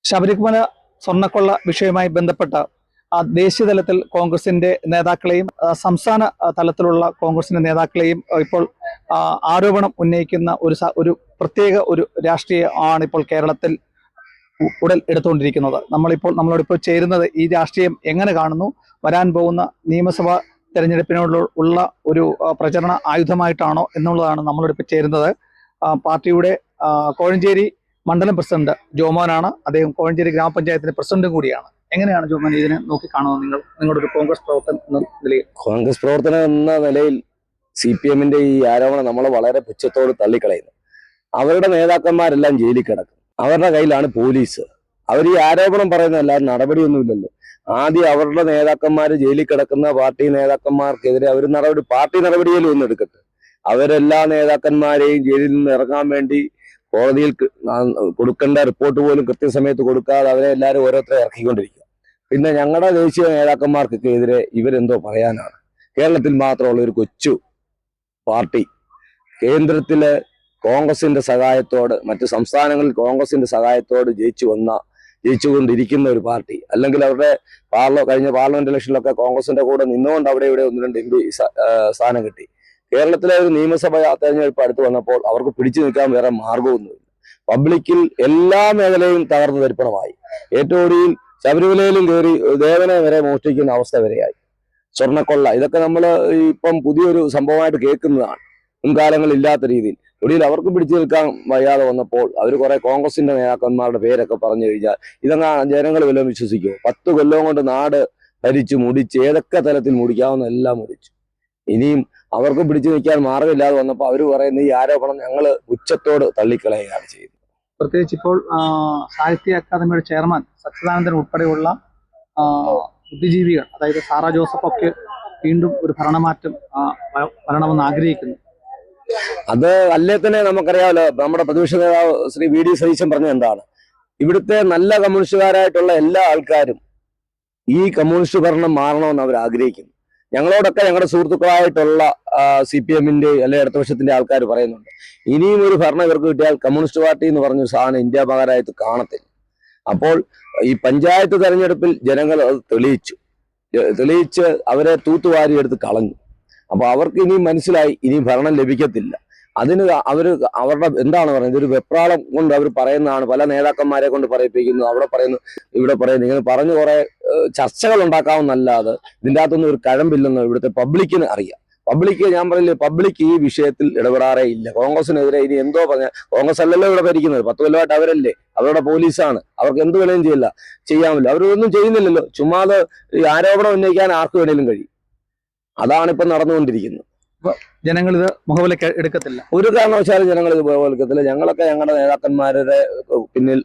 ശബരിമല സ്വർണ്ണക്കൊള്ള വിഷയവുമായി ബന്ധപ്പെട്ട ദേശീയ തലത്തിൽ കോൺഗ്രസിന്റെ നേതാക്കളെയും സംസ്ഥാന തലത്തിലുള്ള കോൺഗ്രസിന്റെ നേതാക്കളെയും ഇപ്പോൾ ആരോപണം ഉന്നയിക്കുന്ന ഒരു പ്രത്യേക ഒരു രാഷ്ട്രീയ ആണ് ഇപ്പോൾ കേരളത്തിൽ ഉടൽ എടുത്തുകൊണ്ടിരിക്കുന്നത്. നമ്മളോടിപ്പോൾ ചേരുന്നത് ഈ രാഷ്ട്രീയം എങ്ങനെ കാണുന്നു, വരാൻ പോകുന്ന നിയമസഭാ തെരഞ്ഞെടുപ്പിനോടുള്ള ഒരു പ്രചരണ ആയുധമായിട്ടാണോ എന്നുള്ളതാണ് നമ്മളോടിപ്പോൾ ചേരുന്നത്. പാർട്ടിയുടെ കോഴഞ്ചേരി മണ്ഡലം പ്രസിഡന്റ് ജോമോനാണ്. അദ്ദേഹം കോഴഞ്ചേരി ഗ്രാമപഞ്ചായത്തിന്റെ പ്രസിഡന്റും കൂടിയാണ്. എങ്ങനെയാണ് ജോമോൻ ഇതിനെ നോക്കിക്കാണുന്നത് നിങ്ങളുടെ ഒരു കോൺഗ്രസ് പ്രവർത്തനം എന്ന നിലയിൽ? കോൺഗ്രസ് പ്രവർത്തനം എന്ന നിലയിൽ CPM-ന്റെ ഈ ആരോപണം നമ്മൾ വളരെ പുച്ഛത്തോട് തള്ളിക്കളയുന്നു. അവരുടെ നേതാക്കന്മാരെല്ലാം ജയിലിൽ കിടക്കും, അവരുടെ കയ്യിലാണ് പോലീസ്. അവർ ഈ ആരോപണം പറയുന്നതല്ലാതെ നടപടിയൊന്നുമില്ലല്ലോ. ആദ്യം അവരുടെ നേതാക്കന്മാർ ജയിലിൽ കിടക്കുന്ന പാർട്ടി നേതാക്കന്മാർക്കെതിരെ അവർ പാർട്ടി നടപടിയിലും ഒന്നും എടുക്കട്ടെ. അവരെല്ലാ നേതാക്കന്മാരെയും ജയിലിൽ നിന്ന് ഇറങ്ങാൻ വേണ്ടി കോടതിയിൽ കൊടുക്കേണ്ട റിപ്പോർട്ട് പോലും കൃത്യസമയത്ത് കൊടുക്കാതെ അവരെ എല്ലാവരും ഓരോരുത്തരെ ഇറക്കിക്കൊണ്ടിരിക്കുക. പിന്നെ ഞങ്ങളുടെ ദേശീയ നേതാക്കന്മാർക്കൊക്കെ എതിരെ ഇവരെന്തോ പറയാനാണ്? കേരളത്തിൽ മാത്രമുള്ള ഒരു കൊച്ചു പാർട്ടി കേന്ദ്രത്തിലെ കോൺഗ്രസിന്റെ സഹായത്തോട്, മറ്റ് സംസ്ഥാനങ്ങളിൽ കോൺഗ്രസിന്റെ സഹായത്തോട് ജയിച്ചുകൊണ്ടിരിക്കുന്ന ഒരു പാർട്ടി, അല്ലെങ്കിൽ അവരുടെ കഴിഞ്ഞ പാർലമെന്റ് ഇലക്ഷനിലൊക്കെ കോൺഗ്രസിന്റെ കൂടെ നിന്നുകൊണ്ട് അവിടെ ഇവിടെ 1-2 MP സ്ഥാനം കിട്ടി. കേരളത്തിലെ ഒരു നിയമസഭാ തെരഞ്ഞെടുപ്പ് അടുത്ത് വന്നപ്പോൾ അവർക്ക് പിടിച്ചു നിൽക്കാൻ വേറെ മാർഗമൊന്നുമില്ല. പബ്ലിക്കിൽ എല്ലാ മേഖലയും തകർന്നു തരിപ്പണമായി. ഏറ്റവും ഒടുവിൽ ശബരിമലയിലും കയറി ദേവനെ വരെ മോഷ്ടിക്കുന്ന അവസ്ഥ വരെയായി. സ്വർണ്ണക്കൊള്ള, ഇതൊക്കെ നമ്മൾ ഇപ്പം പുതിയൊരു സംഭവമായിട്ട് കേൾക്കുന്നതാണ്, മുൻകാലങ്ങളിൽ ഇല്ലാത്ത രീതിയിൽ. ഒടുവിൽ അവർക്ക് പിടിച്ചു നിൽക്കാൻ വയ്യാതെ വന്നപ്പോൾ അവർ കുറെ കോൺഗ്രസിന്റെ നേതാക്കന്മാരുടെ പേരൊക്കെ പറഞ്ഞു കഴിഞ്ഞാൽ ഇതങ്ങ് ജനങ്ങൾ വല്ലതും വിശ്വസിക്കുമോ? 10 കൊല്ലം കൊണ്ട് നാട് ഭരിച്ചു മുടിച്ച്, ഏതൊക്കെ തലത്തിൽ മുടിക്കാവുന്ന എല്ലാം മുടിച്ചു. ഇനിയും അവർക്ക് പിടിച്ചു നിൽക്കാൻ മാർഗമില്ലാതെ വന്നപ്പോൾ അവർ പറയുന്ന ഈ ആരോപണം ഞങ്ങൾ ഉച്ചത്തോട് തള്ളിക്കളയുകയാണ് ചെയ്യുന്നത്. പ്രത്യേകിച്ച് ഇപ്പോൾ സാഹിത്യ അക്കാദമിയുടെ ചെയർമാൻ സച്ചിദാനന്ദൻ ഉൾപ്പെടെയുള്ള ബുദ്ധിജീവികൾ, അതായത് സാറാ ജോസഫ് ഒക്കെ വീണ്ടും ഒരു ഭരണമാറ്റം വരണമെന്ന് ആഗ്രഹിക്കുന്നു. അത് അല്ലേ തന്നെ നമുക്കറിയാമല്ലോ, നമ്മുടെ പ്രതിപക്ഷ നേതാവ് ശ്രീ VD സതീശൻ പറഞ്ഞ എന്താണ്? ഇവിടുത്തെ നല്ല കമ്മ്യൂണിസ്റ്റുകാരായിട്ടുള്ള എല്ലാ ആൾക്കാരും ഈ കമ്മ്യൂണിസ്റ്റ് ഭരണം മാറണമെന്ന് അവർ ആഗ്രഹിക്കുന്നു. ഞങ്ങളോടൊക്കെ ഞങ്ങളുടെ സുഹൃത്തുക്കളായിട്ടുള്ള CPM-ന്റെ അല്ലെങ്കിൽ ഇടതുപക്ഷത്തിന്റെ ആൾക്കാർ പറയുന്നുണ്ട്, ഇനിയും ഒരു ഭരണം ഇവർക്ക് കിട്ടിയാൽ കമ്മ്യൂണിസ്റ്റ് പാർട്ടി എന്ന് പറഞ്ഞൊരു സാധനം ഇന്ത്യ പകരമായിട്ട് കാണത്തില്ല. അപ്പോൾ ഈ പഞ്ചായത്ത് തെരഞ്ഞെടുപ്പിൽ ജനങ്ങൾ അത് തെളിയിച്ച് അവരെ തൂത്തുവാരി എടുത്ത് കളഞ്ഞു. അപ്പൊ അവർക്ക് ഇനിയും മനസ്സിലായി ഇനി ഭരണം ലഭിക്കത്തില്ല. അതിന് അവരുടെ എന്താണ് പറയുന്നത്, ഒരു വെപ്രാളം കൊണ്ട് അവർ പറയുന്നതാണ്. പല നേതാക്കന്മാരെ കൊണ്ട് പറയിപ്പിക്കുന്നു, അവിടെ പറയുന്നു, ഇവിടെ പറയുന്നു, ഇങ്ങനെ പറഞ്ഞു കുറെ ചർച്ചകൾ ഉണ്ടാക്കാമെന്നല്ലാതെ ഇതിൻ്റെ അകത്തൊന്നും ഒരു കഴമ്പില്ലെന്ന് ഇവിടുത്തെ പബ്ലിക്കിന് അറിയാം. ഞാൻ പറയില്ലേ, പബ്ലിക് ഈ വിഷയത്തിൽ ഇടപെടാറേ ഇല്ല. കോൺഗ്രസിനെതിരെ ഇനി എന്തോ പറഞ്ഞ, കോൺഗ്രസ് അല്ലല്ലോ ഇവിടെ ഭരിക്കുന്നത്, 10 കൊല്ലമായിട്ട് അവരല്ലേ, അവരുടെ പോലീസാണ്, അവർക്ക് എന്ത് വേണേലും ചെയ്യാമല്ലോ. അവരൊന്നും ചെയ്യുന്നില്ലല്ലോ. ചുമ്മാതെ ഈ ആരോപണം ഉന്നയിക്കാൻ ആർക്ക് വേണേലും കഴിയും. അതാണ് ഇപ്പം നടന്നുകൊണ്ടിരിക്കുന്നത്. ജനങ്ങൾ ഇത് മുഖവിലേക്ക് എടുക്കത്തില്ല, ഒരു കാരണവശാലും ജനങ്ങൾ ഇത് മുഖവിലെടുക്കത്തില്ല. ഞങ്ങളൊക്കെ ഞങ്ങളുടെ നേതാക്കന്മാരുടെ പിന്നിൽ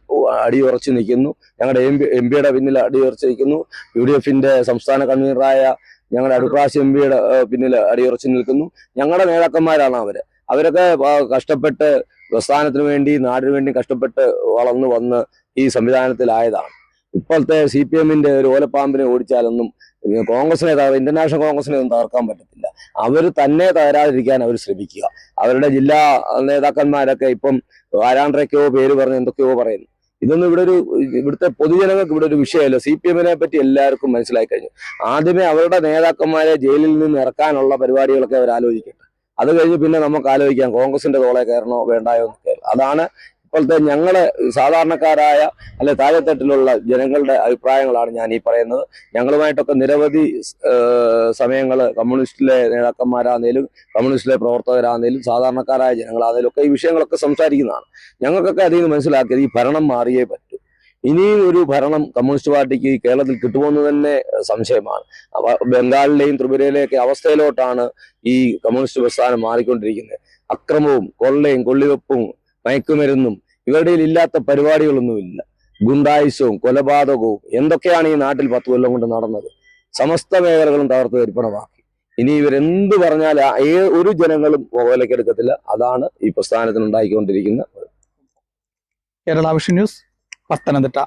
അടിയുറച്ചു നിൽക്കുന്നു, ഞങ്ങളുടെ MP-യുടെ പിന്നിൽ അടിയുറച്ചു നിൽക്കുന്നു. UDF-ന്റെ സംസ്ഥാന കൺവീനറായ ഞങ്ങളുടെ അടുപ്രാശി MP-യുടെ പിന്നിൽ അടിയുറച്ചു നിൽക്കുന്നു. ഞങ്ങളുടെ നേതാക്കന്മാരാണ് അവരൊക്കെ കഷ്ടപ്പെട്ട് പ്രസ്ഥാനത്തിന് വേണ്ടി, നാടിനു വേണ്ടി കഷ്ടപ്പെട്ട് വളർന്നു വന്ന് ഈ സംവിധാനത്തിലായതാണ്. ഇപ്പോഴത്തെ CPM-ന്റെ ഒരു ഓലപ്പാമ്പിനെ ഓടിച്ചാലൊന്നും കോൺഗ്രസിനെ ഇന്റർനാഷണൽ കോൺഗ്രസിനെ ഒന്നും തകർക്കാൻ പറ്റത്തില്ല. അവർ തന്നെ തകരാതിരിക്കാൻ അവർ ശ്രമിക്കുക. അവരുടെ ജില്ലാ നേതാക്കന്മാരൊക്കെ ഇപ്പം ആരാണ്ടൊക്കെയോ പേര് പറഞ്ഞ് എന്തൊക്കെയോ പറയുന്നു. ഇതൊന്നും ഇവിടുത്തെ പൊതുജനങ്ങൾക്ക് ഇവിടെ ഒരു വിഷയമല്ല. CPM-നെ പറ്റി എല്ലാവർക്കും മനസ്സിലായി കഴിഞ്ഞു. ആദ്യമേ അവരുടെ നേതാക്കന്മാരെ ജയിലിൽ നിന്ന് ഇറക്കാനുള്ള പരിപാടികളൊക്കെ അവർ ആലോചിക്കട്ടെ. അത് കഴിഞ്ഞ് പിന്നെ നമുക്ക് ആലോചിക്കാം കോൺഗ്രസിന്റെ തോളെ കയറണോ വേണ്ടായോ എന്നൊക്കെ. അതാണ് ഇപ്പോഴത്തെ ഞങ്ങളെ സാധാരണക്കാരായ അല്ലെ താഴെത്തട്ടിലുള്ള ജനങ്ങളുടെ അഭിപ്രായങ്ങളാണ് ഞാൻ ഈ പറയുന്നത്. ഞങ്ങളുമായിട്ടൊക്കെ നിരവധി സമയങ്ങൾ കമ്മ്യൂണിസ്റ്റിലെ നേതാക്കന്മാരാന്നേലും കമ്മ്യൂണിസ്റ്റിലെ പ്രവർത്തകരാന്നേലും സാധാരണക്കാരായ ജനങ്ങളാന്നേലും ഒക്കെ ഈ വിഷയങ്ങളൊക്കെ സംസാരിക്കുന്നതാണ്. ഞങ്ങൾക്കൊക്കെ അതിൽ നിന്ന് മനസ്സിലാക്കിയത് ഈ ഭരണം മാറിയേ പറ്റൂ. ഇനിയും ഒരു ഭരണം കമ്മ്യൂണിസ്റ്റ് പാർട്ടിക്ക് കേരളത്തിൽ കിട്ടുമെന്ന് തന്നെ സംശയമാണ്. ബംഗാളിലെയും ത്രിപുരയിലെയൊക്കെ അവസ്ഥയിലോട്ടാണ് ഈ കമ്മ്യൂണിസ്റ്റ് പ്രസ്ഥാനം മാറിക്കൊണ്ടിരിക്കുന്നത്. അക്രമവും കൊള്ളയും കൊള്ളിവെപ്പും മയക്കുമരുന്നും ഇവരുടെ ഇല്ലാത്ത പരിപാടികളൊന്നുമില്ല. ഗുണ്ടായുസവും കൊലപാതകവും എന്തൊക്കെയാണ് ഈ നാട്ടിൽ 10 കൊല്ലം കൊണ്ട് നടന്നത്. സമസ്ത മേഖലകളും തകർത്ത് തരിപ്പണമാക്കി. ഇനി ഇവരെന്ത് പറഞ്ഞാൽ ഒരു ജനങ്ങളും മുഖവിലക്കെടുക്കത്തില്ല. അതാണ് ഈ പ്രസ്ഥാനത്തിന് ഉണ്ടായിക്കൊണ്ടിരിക്കുന്ന കേരള വിഷൻ ന്യൂസ്, പത്തനംതിട്ട.